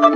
क्या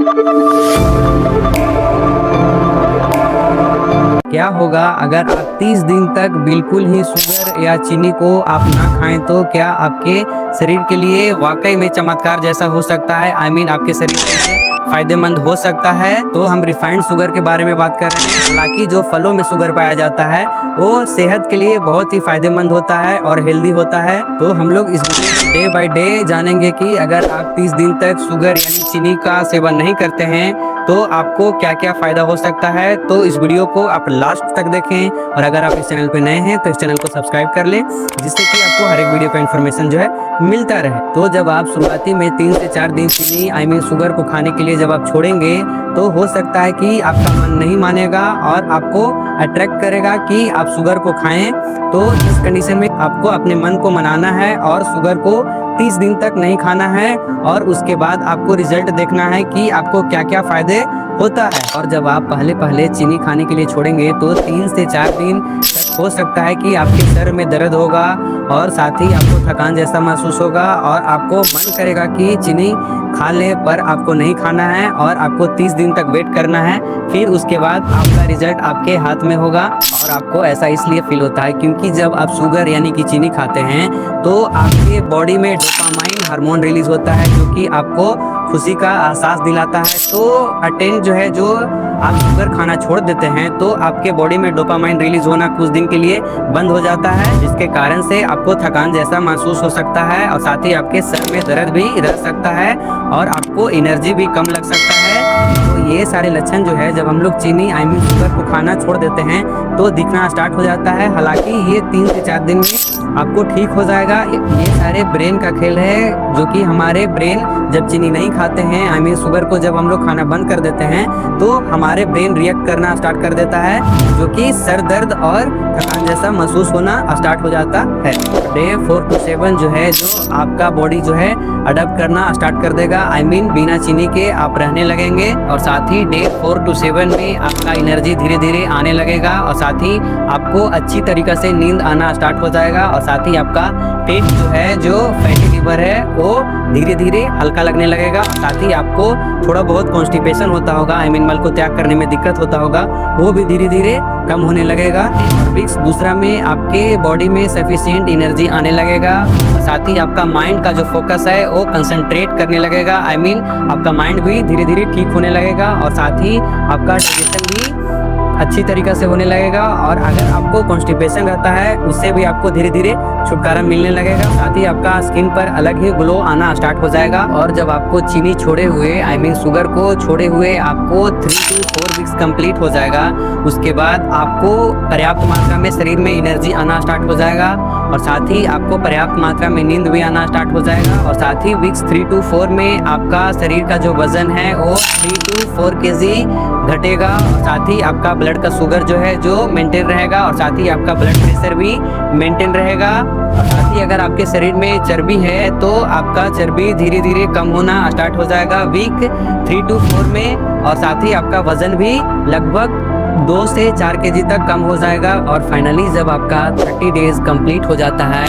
होगा अगर आप 30 दिन तक बिल्कुल ही शुगर या चीनी को आप ना खाएं, तो क्या आपके शरीर के लिए वाकई में चमत्कार जैसा हो सकता है। आपके शरीर के लिए फायदेमंद हो सकता है। तो हम रिफाइंड शुगर के बारे में बात कर रहे हैं। हालांकि जो फलों में शुगर पाया जाता है वो सेहत के लिए बहुत ही फायदेमंद होता है और हेल्दी होता है। तो हम लोग इस डे बाय डे जानेंगे कि अगर आप 30 दिन तक शुगर यानी चीनी का सेवन नहीं करते हैं तो आपको क्या क्या फायदा हो सकता है। तो इस वीडियो को आप लास्ट तक देखें, और अगर आप इस चैनल पे नए हैं तो इस चैनल को सब्सक्राइब कर लें, जिससे कि आपको हर एक वीडियो का इन्फॉर्मेशन जो है मिलता रहे। तो जब आप शुरुआती में 3 से 4 दिन चीनी शुगर को खाने के लिए जब आप छोड़ेंगे तो हो सकता है कि आपका मन नहीं मानेगा और आपको अट्रैक्ट करेगा कि आप शुगर को खाएं। तो इस कंडीशन में आपको अपने मन को मनाना है और शुगर को 30 दिन तक नहीं खाना है, और उसके बाद आपको रिजल्ट देखना है कि आपको क्या क्या फायदे होता है। और जब आप पहले चीनी खाने के लिए छोड़ेंगे तो 3 से 4 दिन तक हो सकता है कि आपके सर में दर्द होगा और साथ ही आपको थकान जैसा महसूस होगा और आपको मन करेगा कि चीनी खा ले, पर आपको नहीं खाना है और आपको 30 दिन तक वेट करना है। फिर उसके बाद आपका रिजल्ट आपके हाथ में होगा। और आपको ऐसा इसलिए फील होता है क्योंकि जब आप शुगर यानी कि चीनी खाते हैं तो आपके बॉडी में डोपामाइन हार्मोन रिलीज होता है, जो कि आपको खुशी का एहसास दिलाता है। तो अटेंड जो है, जो आप शुगर खाना छोड़ देते हैं तो आपके बॉडी में डोपामाइन रिलीज होना कुछ दिन के लिए बंद हो जाता है, जिसके कारण से आपको थकान जैसा महसूस हो सकता है और साथ ही आपके सर में दर्द भी रह सकता है और आपको एनर्जी भी कम लग सकता है। तो ये सारे लक्षण जो है जब हम लोग चीनी शुगर को खाना छोड़ देते हैं तो दिखना स्टार्ट हो जाता है। हालांकि ये 3 से 4 दिन में आपको ठीक हो जाएगा। ये सारे ब्रेन का खेल है, जो कि हमारे ब्रेन जब चीनी नहीं खाते हैं शुगर को जब हम लोग खाना बंद कर देते हैं तो हमारे ब्रेन रिएक्ट करना स्टार्ट कर देता है, जो कि सर दर्द और थकान जैसा महसूस होना स्टार्ट हो जाता है। डे 4 to 7 जो है, जो आपका बॉडी जो है अडॉप्ट करना स्टार्ट कर देगा। बिना चीनी के आप रहने लगेंगे, और साथ ही डे 4 to 7 में आपका एनर्जी धीरे धीरे आने लगेगा और साथ ही आपको अच्छी तरीके से नींद आना स्टार्ट हो जाएगा। और साथ ही आपका पेट जो है, जो फैटी लीवर है, वो धीरे धीरे हल्का लगने लगेगा। साथ ही आपको थोड़ा बहुत कॉन्स्टिपेशन होता होगा, मल को त्याग करने में दिक्कत होता होगा, वो भी धीरे धीरे कम होने लगेगा। दूसरा में आपके बॉडी में सफिशिएंट एनर्जी आने लगेगा और साथ ही आपका माइंड का जो फोकस है वो कंसंट्रेट करने लगेगा। आपका माइंड भी धीरे धीरे ठीक होने लगेगा और साथ ही आपका डाइजेशन भी अच्छी तरीके से होने लगेगा। और अगर आपको कॉन्स्टिपेशन रहता है उससे भी आपको धीरे धीरे छुटकारा मिलने लगेगा। साथ ही आपका स्किन पर अलग ही ग्लो आना स्टार्ट हो जाएगा। और जब आपको चीनी छोड़े हुए शुगर को छोड़े हुए आपको 3 to 4 वीक्स कंप्लीट हो जाएगा, उसके बाद आपको पर्याप्त मात्रा में शरीर में एनर्जी आना स्टार्ट हो जाएगा और साथ ही आपको पर्याप्त मात्रा में नींद भी आना स्टार्ट हो जाएगा। और साथ ही वीक्स 3 to 4 में आपका शरीर का जो वजन है वो 3 to 4 kg घटेगा और साथ ही आपका ब्लड का शुगर जो है जो मेंटेन रहेगा और साथ ही आपका ब्लड प्रेशर भी मेंटेन रहेगा। और साथ ही अगर आपके शरीर में चर्बी है तो आपका चर्बी धीरे धीरे कम होना स्टार्ट हो जाएगा वीक 3 to 4 में। और साथ ही आपका वजन भी लगभग 2 से 4 kg तक कम हो जाएगा। और फाइनली जब आपका 30 डेज कंप्लीट हो जाता है,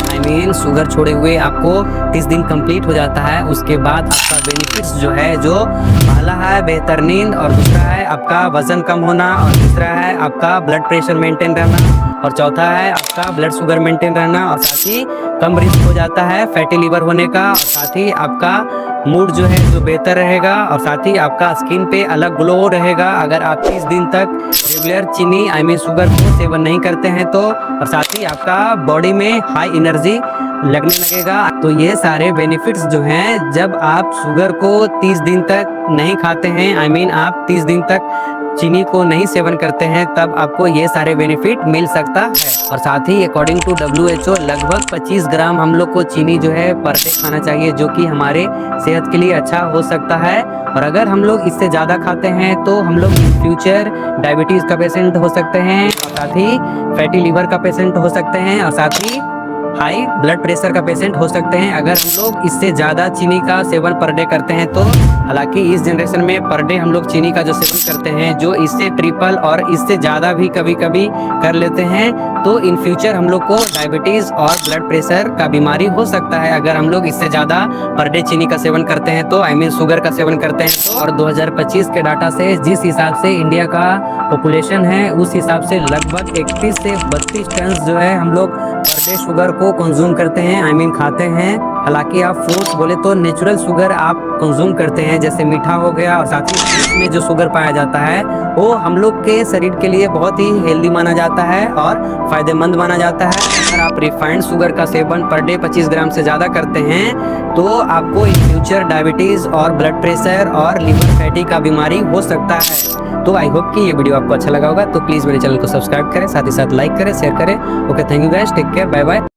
शुगर छोड़े हुए आपको 30 दिन कंप्लीट हो जाता है, उसके बाद आपका बेनिफिट्स जो है, जो पहला है बेहतर नींद, और दूसरा है आपका वजन कम होना, और तीसरा है आपका ब्लड प्रेशर मेंटेन रहना, और चौथा है आपका ब्लड शुगर मेंटेन रहना, और साथ ही कम रिस्क हो जाता है फैटी लीवर होने का, और साथ ही आपका मूड जो है जो बेहतर रहेगा, और साथ ही आपका स्किन पे अलग ग्लो रहेगा अगर आप 30 दिन तक रेगुलर चीनी शुगर को सेवन नहीं करते हैं तो। और साथ ही आपका बॉडी में हाई एनर्जी लगने लगेगा। तो ये सारे बेनिफिट्स जो हैं, जब आप शुगर को 30 दिन तक नहीं खाते हैं, आप 30 दिन तक चीनी को नहीं सेवन करते हैं, तब आपको ये सारे बेनिफिट मिल सकता है। और साथ ही अकॉर्डिंग टू WHO लगभग 25 ग्राम हम लोग को चीनी जो है पर डे खाना चाहिए, जो कि हमारे सेहत के लिए अच्छा हो सकता है। और अगर हम लोग इससे ज़्यादा खाते हैं तो हम लोग इन फ्यूचर डायबिटीज़ का पेशेंट हो सकते हैं, और साथ ही फैटी लीवर का पेशेंट हो सकते हैं, और साथ ही हाई ब्लड प्रेशर का पेशेंट हो सकते हैं अगर हम लोग इससे ज़्यादा चीनी का सेवन पर डे करते हैं तो। हालांकि इस जनरेशन में पर डे हम लोग चीनी का जो सेवन करते हैं, जो इससे ट्रिपल और इससे ज़्यादा भी कभी कभी कर लेते हैं, तो इन फ्यूचर हम लोग को डायबिटीज़ और ब्लड प्रेशर का बीमारी हो सकता है अगर हम लोग इससे ज़्यादा पर डे चीनी का सेवन करते हैं तो, आई मीन शुगर का सेवन करते हैं तो। और 2025 के डाटा से जिस हिसाब से इंडिया का पॉपुलेशन है उस हिसाब से लगभग 31 से 32 टन जो है हम लोग पर डे शुगर को कंज्यूम करते हैं, आई मीन खाते हैं। हालांकि आप फ्रूट्स बोले तो नेचुरल शुगर आप कंज्यूम करते हैं, जैसे मीठा हो गया, और साथ ही फ्रूट्स में जो शुगर पाया जाता है वो हम लोग के शरीर के लिए बहुत ही हेल्दी माना जाता है और फायदेमंद माना जाता है। अगर आप रिफाइंड शुगर का सेवन पर डे 25 ग्राम से ज़्यादा करते हैं तो आपको इन फ्यूचर डायबिटीज़ और ब्लड प्रेशर और लिवर फैटी का बीमारी हो सकता है। तो आई होप कि ये वीडियो आपको अच्छा लगा होगा, तो प्लीज़ मेरे चैनल को सब्सक्राइब करें, साथ ही साथ लाइक करें, शेयर करें। Okay, thank you guys, take care, bye bye.